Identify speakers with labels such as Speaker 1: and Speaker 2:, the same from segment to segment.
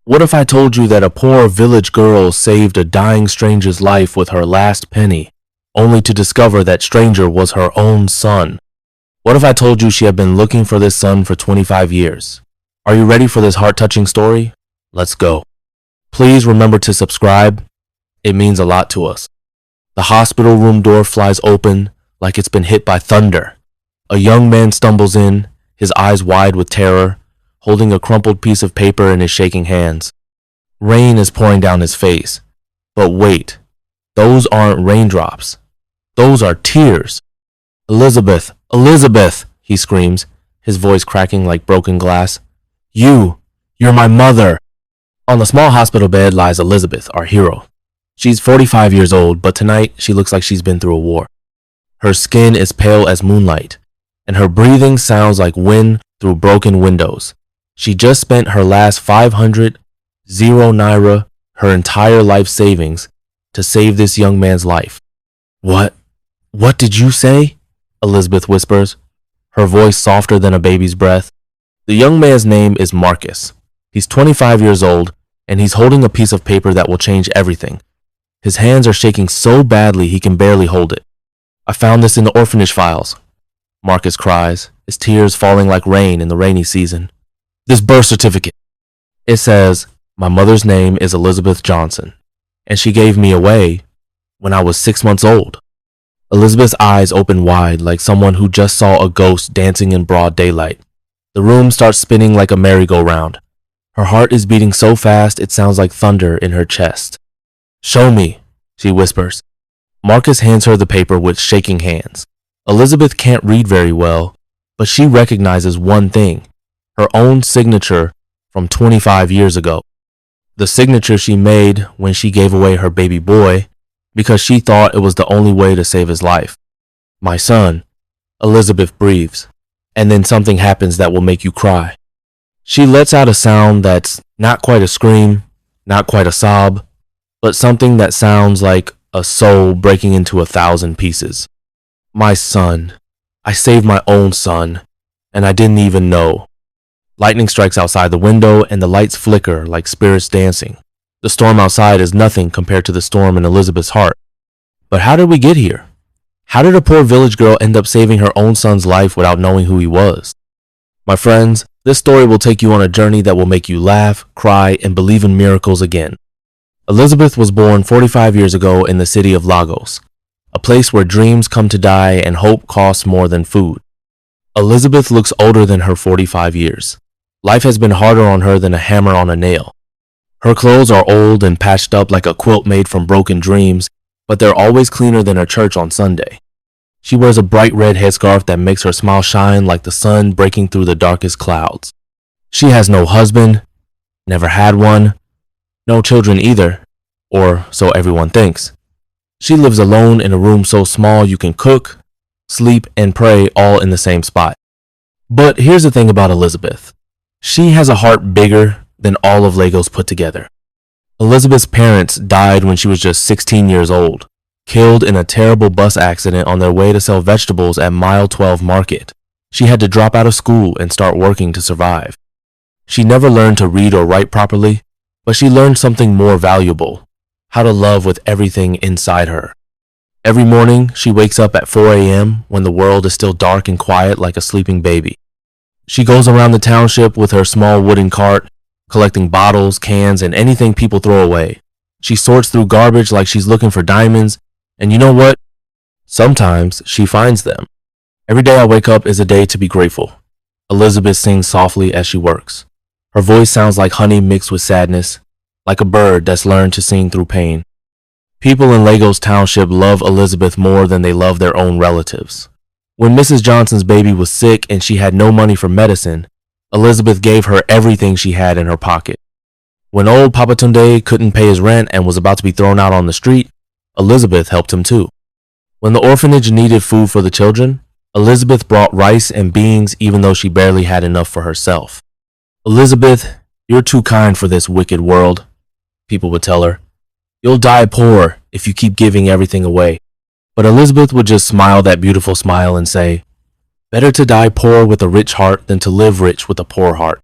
Speaker 1: What if I told you that a poor village girl saved a dying stranger's life with her last penny, only to discover that stranger was her own son? What if I told you she had been looking for this son for 25 years? Are you ready for this heart-touching story? Let's go. Please remember to subscribe. It means a lot to us. The hospital room door flies open like it's been hit by thunder. A young man stumbles in, his eyes wide with terror, holding a crumpled piece of paper in his shaking hands. Rain is pouring down his face. But wait, those aren't raindrops. Those are tears. Elizabeth, Elizabeth, he screams, his voice cracking like broken glass. You're my mother. On the small hospital bed lies Elizabeth, our hero. She's 45 years old, but tonight she looks like she's been through a war. Her skin is pale as moonlight, and her breathing sounds like wind through broken windows. She just spent her last 500 naira, her entire life savings, to save this young man's life. What did you say? Elizabeth whispers, her voice softer than a baby's breath. The young man's name is Marcus. He's 25 years old, and he's holding a piece of paper that will change everything. His hands are shaking so badly he can barely hold it. I found this in the orphanage files, Marcus cries, his tears falling like rain in the rainy season. This birth certificate. It says, my mother's name is Elizabeth Johnson, and she gave me away when I was 6 months old. Elizabeth's eyes open wide like someone who just saw a ghost dancing in broad daylight. The room starts spinning like a merry-go-round. Her heart is beating so fast it sounds like thunder in her chest. Show me, she whispers. Marcus hands her the paper with shaking hands. Elizabeth can't read very well, but she recognizes one thing, her own signature from 25 years ago. The signature she made when she gave away her baby boy because she thought it was the only way to save his life. My son, Elizabeth breathes, and then something happens that will make you cry. She lets out a sound that's not quite a scream, not quite a sob, but something that sounds like a soul breaking into 1,000 pieces. My son. I saved my own son, and I didn't even know. Lightning strikes outside the window, and the lights flicker like spirits dancing. The storm outside is nothing compared to the storm in Elizabeth's heart. But how did we get here? How did a poor village girl end up saving her own son's life without knowing who he was? My friends, this story will take you on a journey that will make you laugh, cry, and believe in miracles again. Elizabeth was born 45 years ago in the city of Lagos, a place where dreams come to die and hope costs more than food. Elizabeth looks older than her 45 years. Life has been harder on her than a hammer on a nail. Her clothes are old and patched up like a quilt made from broken dreams, but they're always cleaner than her church on Sunday. She wears a bright red headscarf that makes her smile shine like the sun breaking through the darkest clouds. She has no husband, never had one, no children either, or so everyone thinks. She lives alone in a room so small you can cook, sleep, and pray all in the same spot. But here's the thing about Elizabeth. She has a heart bigger than all of Lagos put together. Elizabeth's parents died when she was just 16 years old, killed in a terrible bus accident on their way to sell vegetables at Mile 12 Market. She had to drop out of school and start working to survive. She never learned to read or write properly, but she learned something more valuable, how to love with everything inside her. Every morning, she wakes up at 4 a.m. when the world is still dark and quiet like a sleeping baby. She goes around the township with her small wooden cart, collecting bottles, cans, and anything people throw away. She sorts through garbage like she's looking for diamonds, and you know what? Sometimes she finds them. Every day I wake up is a day to be grateful. Elizabeth sings softly as she works. Her voice sounds like honey mixed with sadness, like a bird that's learned to sing through pain. People in Lagos Township love Elizabeth more than they love their own relatives. When Mrs. Johnson's baby was sick and she had no money for medicine, Elizabeth gave her everything she had in her pocket. When old Papa Tunde couldn't pay his rent and was about to be thrown out on the street, Elizabeth helped him too. When the orphanage needed food for the children, Elizabeth brought rice and beans even though she barely had enough for herself. Elizabeth, you're too kind for this wicked world, people would tell her. You'll die poor if you keep giving everything away. But Elizabeth would just smile that beautiful smile and say, better to die poor with a rich heart than to live rich with a poor heart.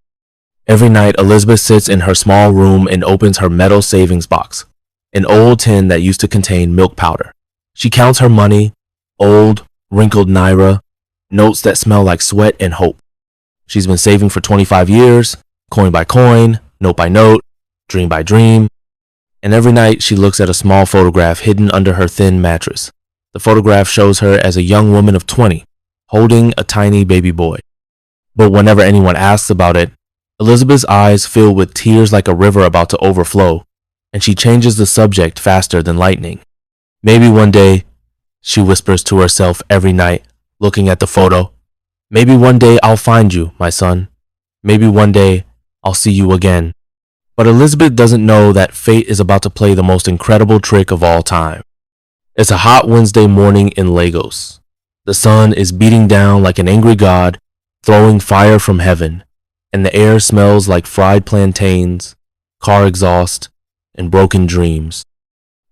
Speaker 1: Every night, Elizabeth sits in her small room and opens her metal savings box, an old tin that used to contain milk powder. She counts her money, old, wrinkled naira, notes that smell like sweat and hope. She's been saving for 25 years, coin by coin, note by note, dream by dream, and every night she looks at a small photograph hidden under her thin mattress. The photograph shows her as a young woman of 20, holding a tiny baby boy. But whenever anyone asks about it, Elizabeth's eyes fill with tears like a river about to overflow, and she changes the subject faster than lightning. Maybe one day, she whispers to herself every night, looking at the photo. Maybe one day I'll find you, my son. Maybe one day I'll see you again. But Elizabeth doesn't know that fate is about to play the most incredible trick of all time. It's a hot Wednesday morning in Lagos. The sun is beating down like an angry god, throwing fire from heaven, and the air smells like fried plantains, car exhaust, and broken dreams.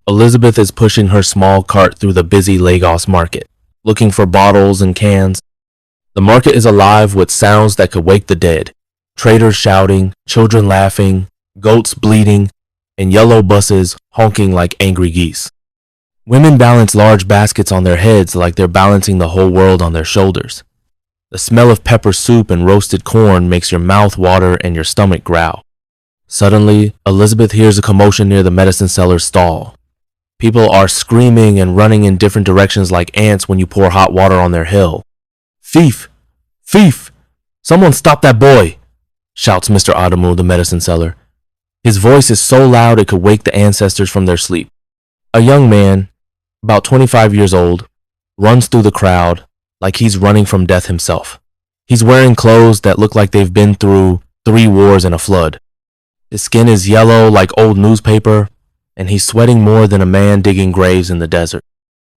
Speaker 1: Elizabeth is pushing her small cart through the busy Lagos market, looking for bottles and cans. The market is alive with sounds that could wake the dead. Traders shouting, children laughing, goats bleating, and yellow buses honking like angry geese. Women balance large baskets on their heads like they're balancing the whole world on their shoulders. The smell of pepper soup and roasted corn makes your mouth water and your stomach growl. Suddenly, Elizabeth hears a commotion near the medicine seller's stall. People are screaming and running in different directions like ants when you pour hot water on their hill. "Thief! Thief! Someone stop that boy!" shouts Mr. Adamu, the medicine seller. His voice is so loud it could wake the ancestors from their sleep. A young man, about 25 years old, runs through the crowd like he's running from death himself. He's wearing clothes that look like they've been through 3 wars and a flood. His skin is yellow like old newspaper, and he's sweating more than a man digging graves in the desert.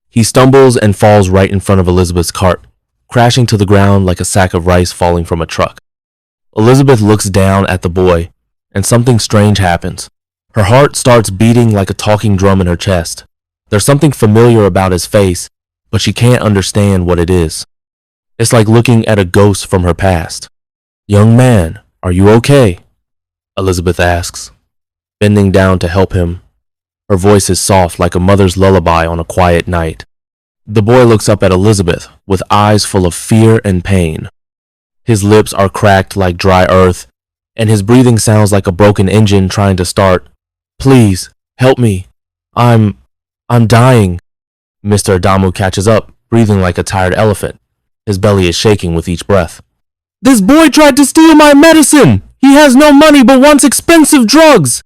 Speaker 1: He stumbles and falls right in front of Elizabeth's cart, crashing to the ground like a sack of rice falling from a truck. Elizabeth looks down at the boy, and something strange happens. Her heart starts beating like a talking drum in her chest. There's something familiar about his face, but she can't understand what it is. It's like looking at a ghost from her past. "Young man, are you okay?" Elizabeth asks, bending down to help him. Her voice is soft like a mother's lullaby on a quiet night. The boy looks up at Elizabeth with eyes full of fear and pain. His lips are cracked like dry earth, and his breathing sounds like a broken engine trying to start. "Please, help me. I'm dying." Mr. Adamu catches up, breathing like a tired elephant. His belly is shaking with each breath. "This boy tried to steal my medicine! He has no money but wants expensive drugs!"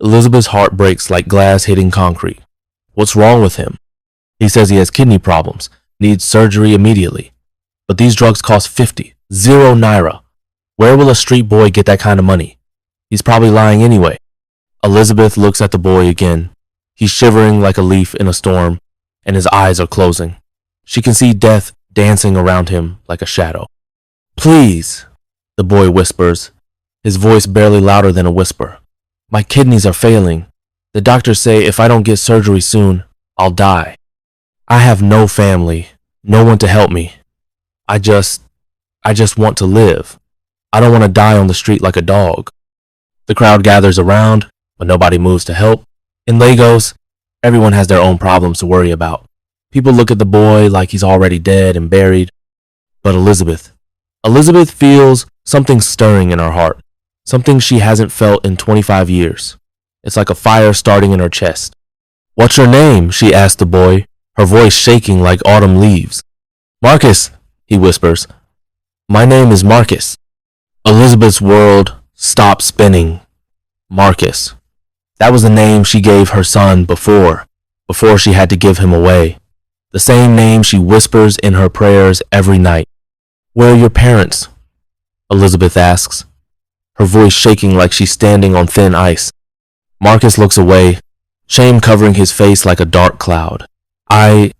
Speaker 1: Elizabeth's heart breaks like glass hitting concrete. What's wrong with him? He says he has kidney problems, needs surgery immediately. But these drugs cost 0 naira. Where will a street boy get that kind of money? He's probably lying anyway. Elizabeth looks at the boy again. He's shivering like a leaf in a storm, and his eyes are closing. She can see death dancing around him like a shadow. "Please," the boy whispers, his voice barely louder than a whisper. "My kidneys are failing. The doctors say if I don't get surgery soon, I'll die. I have no family, no one to help me. I just want to live. I don't want to die on the street like a dog." The crowd gathers around, but nobody moves to help. In Lagos, everyone has their own problems to worry about. People look at the boy like he's already dead and buried. But Elizabeth feels something stirring in her heart, something she hasn't felt in 25 years. It's like a fire starting in her chest. "What's your name?" she asks the boy, her voice shaking like autumn leaves. "Marcus," he whispers. "My name is Marcus." Elizabeth's world stops spinning. Marcus. That was the name she gave her son before she had to give him away. The same name she whispers in her prayers every night. "Where are your parents?" Elizabeth asks, her voice shaking like she's standing on thin ice. Marcus looks away, shame covering his face like a dark cloud. I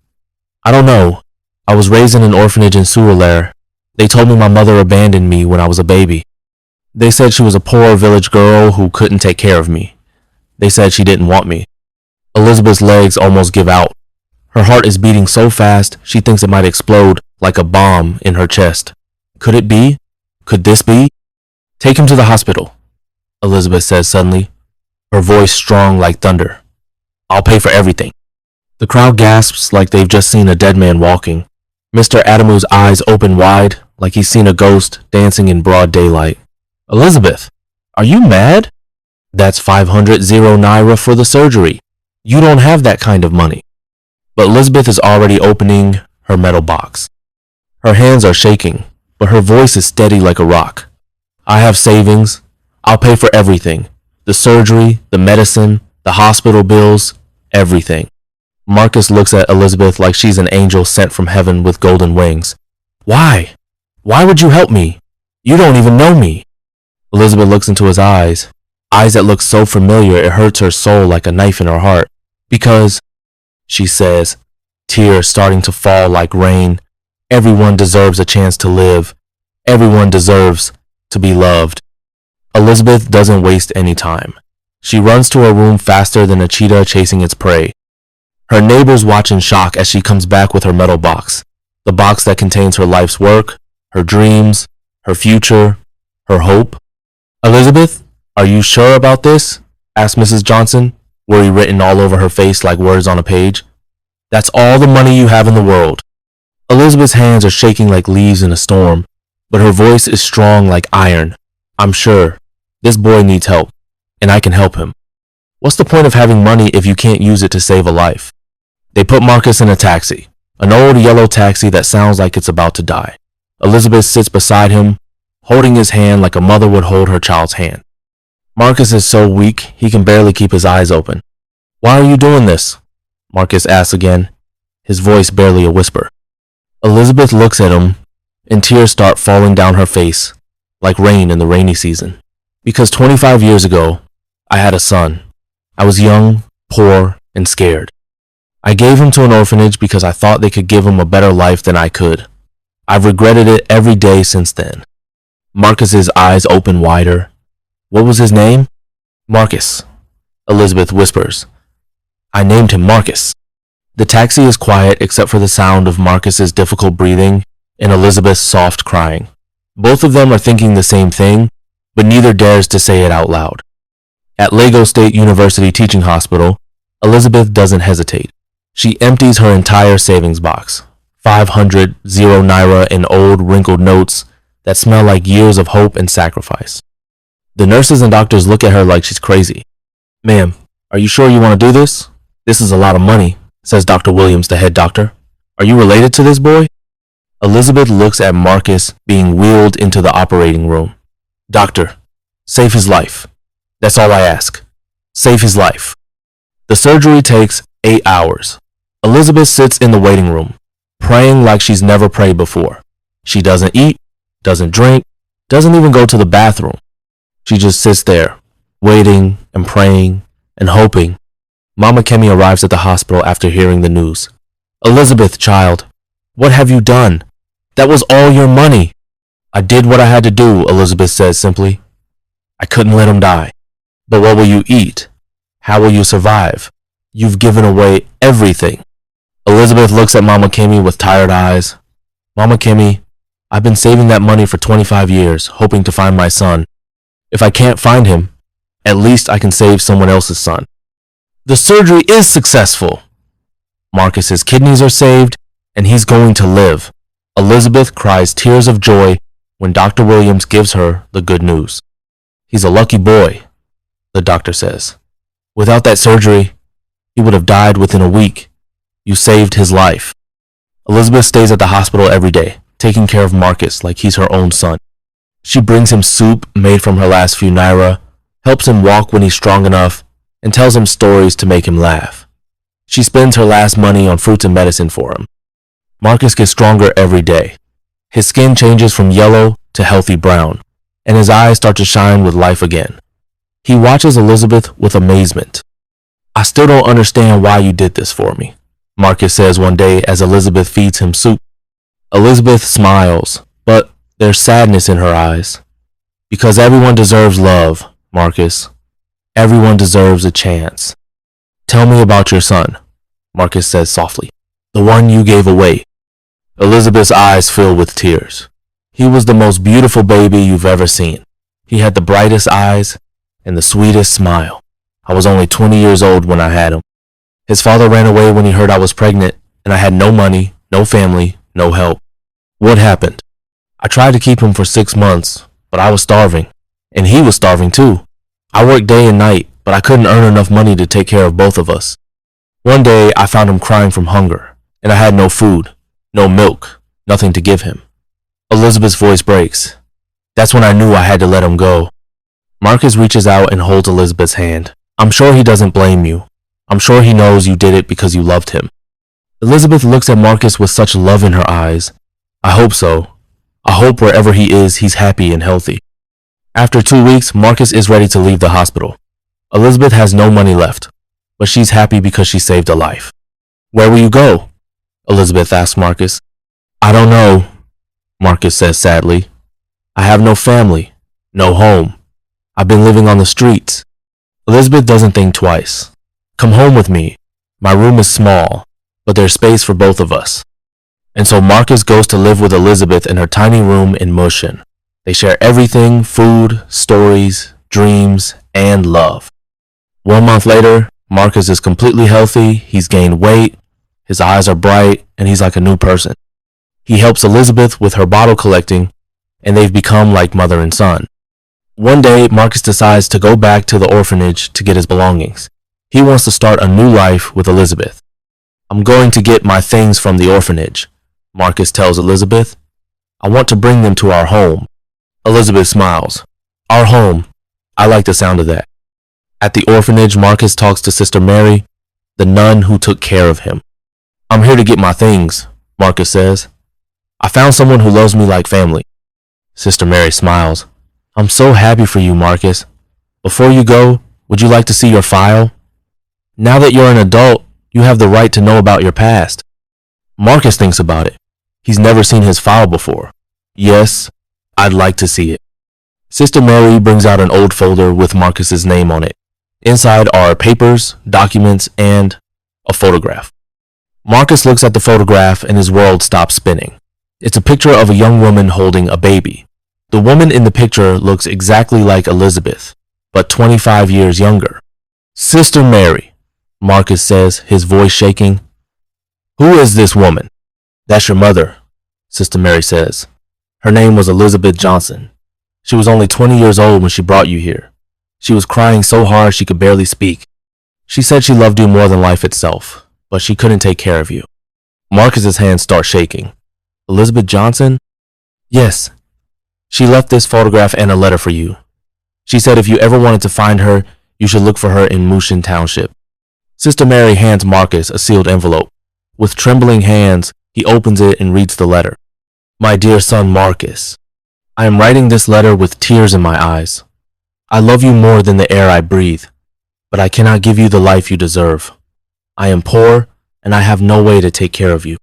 Speaker 1: don't know. I was raised in an orphanage in Surulere. They told me my mother abandoned me when I was a baby. They said she was a poor village girl who couldn't take care of me. They said she didn't want me." Elizabeth's legs almost give out. Her heart is beating so fast she thinks it might explode like a bomb in her chest. Could it be? Could this be? Take him to the hospital, Elizabeth says suddenly, her voice strong like thunder. I'll pay for everything. The crowd gasps like they've just seen a dead man walking. Mr. Adamu's eyes open wide like he's seen a ghost dancing in broad daylight. Elizabeth, are you mad? That's 500 naira for the surgery. You don't have that kind of money. But Elizabeth is already opening her metal box. Her hands are shaking, but her voice is steady like a rock. I have savings. I'll pay for everything. The surgery, the medicine, the hospital bills, everything. Marcus looks at Elizabeth like she's an angel sent from heaven with golden wings. Why? Why would you help me? You don't even know me. Elizabeth looks into his eyes that look so familiar it hurts her soul like a knife in her heart. Because, she says, tears starting to fall like rain, everyone deserves a chance to live. Everyone deserves to be loved. Elizabeth doesn't waste any time. She runs to her room faster than a cheetah chasing its prey. Her neighbors watch in shock as she comes back with her metal box, the box that contains her life's work, her dreams, her future, her hope. Elizabeth, are you sure about this? Asked Mrs. Johnson, worry written all over her face like words on a page. That's all the money you have in the world. Elizabeth's hands are shaking like leaves in a storm, but her voice is strong like iron. I'm sure. This boy needs help, and I can help him. What's the point of having money if you can't use it to save a life? They put Marcus in a taxi, an old yellow taxi that sounds like it's about to die. Elizabeth sits beside him, holding his hand like a mother would hold her child's hand. Marcus is so weak, he can barely keep his eyes open. Why are you doing this? Marcus asks again, his voice barely a whisper. Elizabeth looks at him, and tears start falling down her face, like rain in the rainy season. Because 25 years ago, I had a son. I was young, poor, and scared. I gave him to an orphanage because I thought they could give him a better life than I could. I've regretted it every day since then. Marcus's eyes open wider. What was his name? Marcus, Elizabeth whispers. I named him Marcus. The taxi is quiet except for the sound of Marcus's difficult breathing and Elizabeth's soft crying. Both of them are thinking the same thing, but neither dares to say it out loud. At Lagos State University Teaching Hospital, Elizabeth doesn't hesitate. She empties her entire savings box, 500 naira in old wrinkled notes that smell like years of hope and sacrifice. The nurses and doctors look at her like she's crazy. Ma'am, are you sure you want to do this? This is a lot of money, says Dr. Williams, the head doctor. Are you related to this boy? Elizabeth looks at Marcus being wheeled into the operating room. Doctor, save his life. That's all I ask. Save his life. The surgery takes 8 hours. Elizabeth sits in the waiting room, praying like she's never prayed before. She doesn't eat, doesn't drink, doesn't even go to the bathroom. She just sits there, waiting and praying and hoping. Mama Kemi arrives at the hospital after hearing the news. Elizabeth, child, what have you done? That was all your money. I did what I had to do, Elizabeth says simply. I couldn't let him die. But what will you eat? How will you survive? You've given away everything. Elizabeth looks at Mama Kemi with tired eyes. Mama Kemi, I've been saving that money for 25 years, hoping to find my son. If I can't find him, at least I can save someone else's son. The surgery is successful. Marcus's kidneys are saved, and he's going to live. Elizabeth cries tears of joy when Dr. Williams gives her the good news. He's a lucky boy, the doctor says. Without that surgery, he would have died within a week. You saved his life. Elizabeth stays at the hospital every day, taking care of Marcus like he's her own son. She brings him soup made from her last few naira, helps him walk when he's strong enough, and tells him stories to make him laugh. She spends her last money on fruits and medicine for him. Marcus gets stronger every day. His skin changes from yellow to healthy brown, and his eyes start to shine with life again. He watches Elizabeth with amazement. I still don't understand why you did this for me, Marcus says one day as Elizabeth feeds him soup. Elizabeth smiles, but there's sadness in her eyes. Because everyone deserves love, Marcus. Everyone deserves a chance. Tell me about your son, Marcus says softly. The one you gave away. Elizabeth's eyes fill with tears. He was the most beautiful baby you've ever seen. He had the brightest eyes and the sweetest smile. I was only 20 years old when I had him. His father ran away when he heard I was pregnant, and I had no money, no family, no help. What happened? I tried to keep him for 6 months, but I was starving, and he was starving too. I worked day and night, but I couldn't earn enough money to take care of both of us. One day, I found him crying from hunger, and I had no food, no milk, nothing to give him. Elizabeth's voice breaks. That's when I knew I had to let him go. Marcus reaches out and holds Elizabeth's hand. I'm sure he doesn't blame you. I'm sure he knows you did it because you loved him. Elizabeth looks at Marcus with such love in her eyes. I hope so. I hope wherever he is, he's happy and healthy. After 2 weeks, Marcus is ready to leave the hospital. Elizabeth has no money left, but she's happy because she saved a life. Where will you go? Elizabeth asks Marcus. I don't know, Marcus says sadly. I have no family, no home. I've been living on the streets. Elizabeth doesn't think twice. Come home with me. My room is small, but there's space for both of us. And so Marcus goes to live with Elizabeth in her tiny room in Mushin. They share everything, food, stories, dreams, and love. 1 month later, Marcus is completely healthy, he's gained weight, his eyes are bright, and he's like a new person. He helps Elizabeth with her bottle collecting, and they've become like mother and son. One day, Marcus decides to go back to the orphanage to get his belongings. He wants to start a new life with Elizabeth. I'm going to get my things from the orphanage, Marcus tells Elizabeth. I want to bring them to our home. Elizabeth smiles. Our home. I like the sound of that. At the orphanage, Marcus talks to Sister Mary, the nun who took care of him. I'm here to get my things, Marcus says. I found someone who loves me like family. Sister Mary smiles. I'm so happy for you, Marcus. Before you go, would you like to see your file? Now that you're an adult, you have the right to know about your past. Marcus thinks about it. He's never seen his file before. Yes, I'd like to see it. Sister Mary brings out an old folder with Marcus's name on it. Inside are papers, documents, and a photograph. Marcus looks at the photograph and his world stops spinning. It's a picture of a young woman holding a baby. The woman in the picture looks exactly like Elizabeth, but 25 years younger. Sister Mary, Marcus says, his voice shaking. Who is this woman? That's your mother, Sister Mary says. Her name was Elizabeth Johnson. She was only 20 years old when she brought you here. She was crying so hard she could barely speak. She said she loved you more than life itself, but she couldn't take care of you. Marcus's hands start shaking. Elizabeth Johnson? Yes. She left this photograph and a letter for you. She said if you ever wanted to find her, you should look for her in Mushin Township. Sister Mary hands Marcus a sealed envelope. With trembling hands, he opens it and reads the letter. My dear son Marcus, I am writing this letter with tears in my eyes. I love you more than the air I breathe, but I cannot give you the life you deserve. I am poor, and I have no way to take care of you.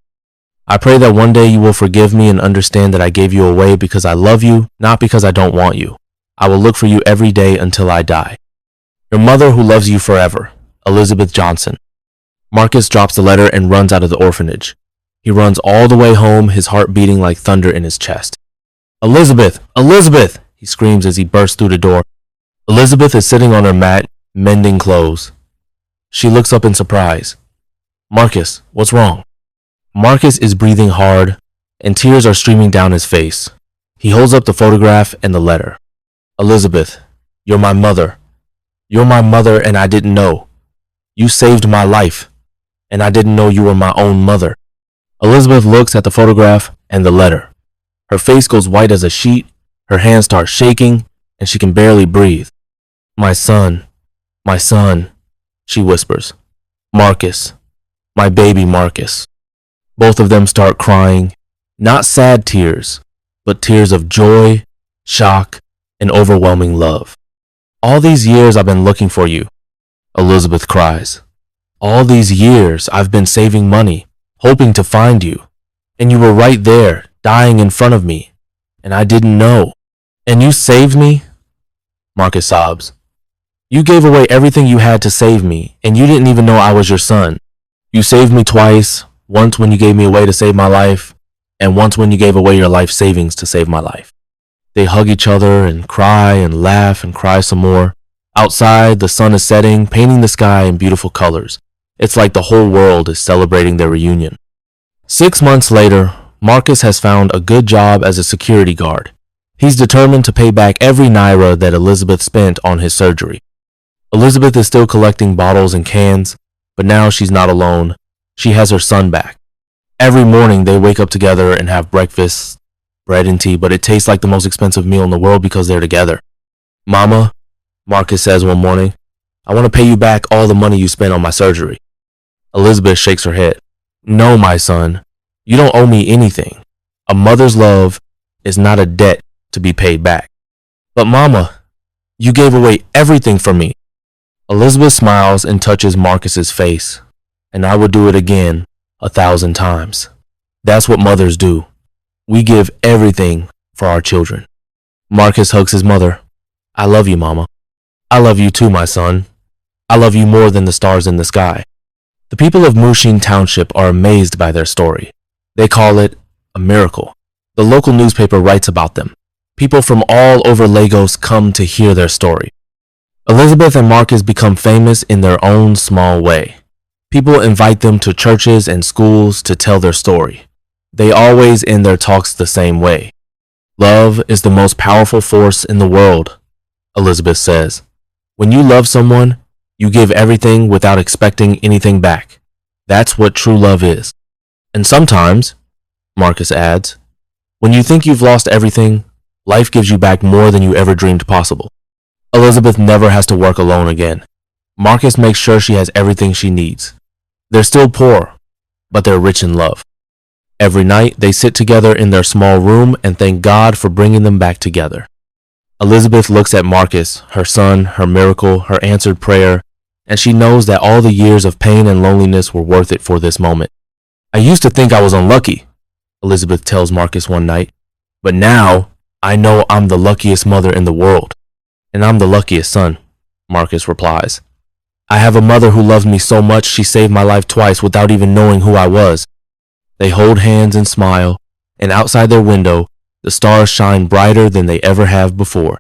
Speaker 1: I pray that one day you will forgive me and understand that I gave you away because I love you, not because I don't want you. I will look for you every day until I die. Your mother who loves you forever, Elizabeth Johnson. Marcus drops the letter and runs out of the orphanage. He runs all the way home, his heart beating like thunder in his chest. Elizabeth! Elizabeth! He screams as he bursts through the door. Elizabeth is sitting on her mat, mending clothes. She looks up in surprise. Marcus, what's wrong? Marcus is breathing hard, and tears are streaming down his face. He holds up the photograph and the letter. Elizabeth, you're my mother. You're my mother and I didn't know. You saved my life, and I didn't know you were my own mother. Elizabeth looks at the photograph and the letter. Her face goes white as a sheet, her hands start shaking, and she can barely breathe. My son, she whispers. Marcus, my baby Marcus. Both of them start crying, not sad tears, but tears of joy, shock, and overwhelming love. All these years I've been looking for you, Elizabeth cries. All these years I've been saving money, hoping to find you, and you were right there, dying in front of me, and I didn't know. And you saved me? Marcus sobs. You gave away everything you had to save me, and you didn't even know I was your son. You saved me twice, once when you gave me away to save my life, and once when you gave away your life savings to save my life. They hug each other and cry and laugh and cry some more. Outside, the sun is setting, painting the sky in beautiful colors. It's like the whole world is celebrating their reunion. 6 months later, Marcus has found a good job as a security guard. He's determined to pay back every naira that Elizabeth spent on his surgery. Elizabeth is still collecting bottles and cans, but now she's not alone. She has her son back. Every morning they wake up together and have breakfast, bread and tea, but it tastes like the most expensive meal in the world because they're together. "Mama," Marcus says one morning, "I want to pay you back all the money you spent on my surgery." Elizabeth shakes her head. "No, my son, you don't owe me anything. A mother's love is not a debt to be paid back." "But Mama, you gave away everything for me." Elizabeth smiles and touches Marcus's face. "And I would do it again 1,000 times. That's what mothers do. We give everything for our children." Marcus hugs his mother. "I love you, Mama." "I love you too, my son. I love you more than the stars in the sky." The people of Mushin Township are amazed by their story. They call it a miracle. The local newspaper writes about them. People from all over Lagos come to hear their story. Elizabeth and Marcus become famous in their own small way. People invite them to churches and schools to tell their story. They always end their talks the same way. "Love is the most powerful force in the world," Elizabeth says. "When you love someone, you give everything without expecting anything back. That's what true love is. And sometimes," Marcus adds, "when you think you've lost everything, life gives you back more than you ever dreamed possible." Elizabeth never has to work alone again. Marcus makes sure she has everything she needs. They're still poor, but they're rich in love. Every night, they sit together in their small room and thank God for bringing them back together. Elizabeth looks at Marcus, her son, her miracle, her answered prayer, and she knows that all the years of pain and loneliness were worth it for this moment. "I used to think I was unlucky," Elizabeth tells Marcus one night, "but now I know I'm the luckiest mother in the world." "And I'm the luckiest son," Marcus replies. "I have a mother who loves me so much she saved my life twice without even knowing who I was." They hold hands and smile, and outside their window, the stars shine brighter than they ever have before.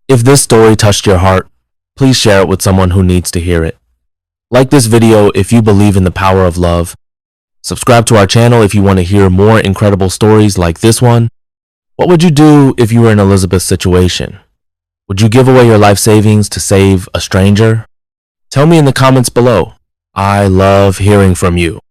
Speaker 1: If this story touched your heart, please share it with someone who needs to hear it. Like this video if you believe in the power of love. Subscribe to our channel if you want to hear more incredible stories like this one. What would you do if you were in Elizabeth's situation? Would you give away your life savings to save a stranger? Tell me in the comments below. I love hearing from you.